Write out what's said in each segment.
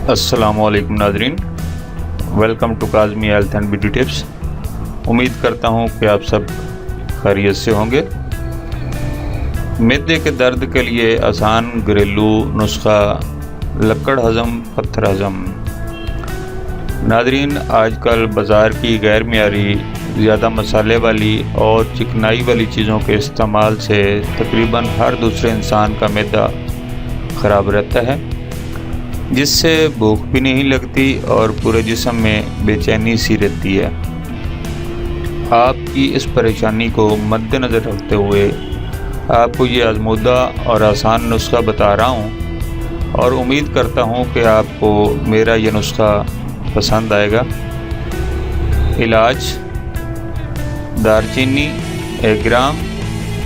अस्सलाम वालेकुम नाज़रीन, welcome to Kazmi health and beauty tips. उम्मीद करता हूँ कि आप सब खैरियत से होंगे। मैदे के दर्द के लिए आसान घरेलू नुस्खा लकड़ हज़म पत्थर हज़म। नाज़रीन, आजकल बाज़ार की गैर मियारी ज़्यादा मसाले वाली और चिकनाई वाली चीज़ों के इस्तेमाल से तकरीबन हर दूसरे इंसान का मैदा ख़राब रहता है, जिससे भूख भी नहीं लगती और पूरे जिस्म में बेचैनी सी रहती है। आपकी इस परेशानी को मद्देनज़र रखते हुए आपको ये आज़मूदा और आसान नुस्खा बता रहा हूँ और उम्मीद करता हूँ कि आपको मेरा ये नुस्खा पसंद आएगा। इलाज: दालचीनी 1 ग्राम,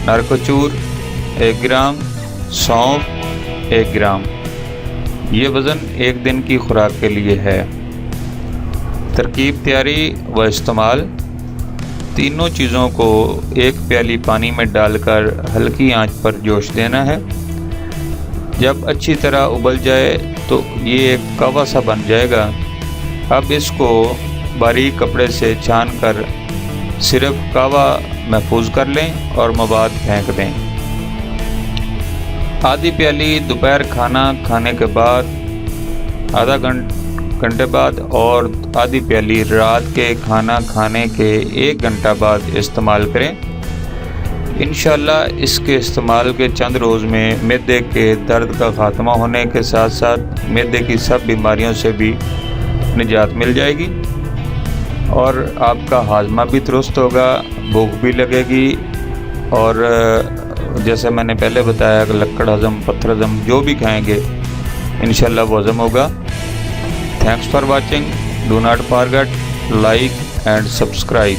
नारकोचूर 1 ग्राम, सौंफ 1 ग्राम। ये वज़न 1 दिन की खुराक के लिए है। तरकीब, तैयारी व इस्तेमाल: तीनों चीज़ों को 1 प्याली पानी में डालकर हल्की आंच पर जोश देना है। जब अच्छी तरह उबल जाए तो ये एक कावा सा बन जाएगा। अब इसको बारीक कपड़े से छान कर सिर्फ कावा महफूज कर लें और मवाद फेंक दें। आधी प्याली दोपहर खाना खाने के बाद आधा घंटे बाद और आधी प्याली रात के खाना खाने के 1 घंटा बाद इस्तेमाल करें। इंशाअल्लाह इसके इस्तेमाल के चंद रोज़ में मैदे के दर्द का ख़ात्मा होने के साथ साथ मैदे की सब बीमारियों से भी निजात मिल जाएगी और आपका हाजमा भी दुरुस्त होगा, भूख भी लगेगी और जैसे मैंने पहले बताया कि लकड़ हज़म पत्थर हज़म जो भी खाएंगे इंशाअल्लाह वो हज़म होगा। Thanks for watching. Do not forget like and subscribe.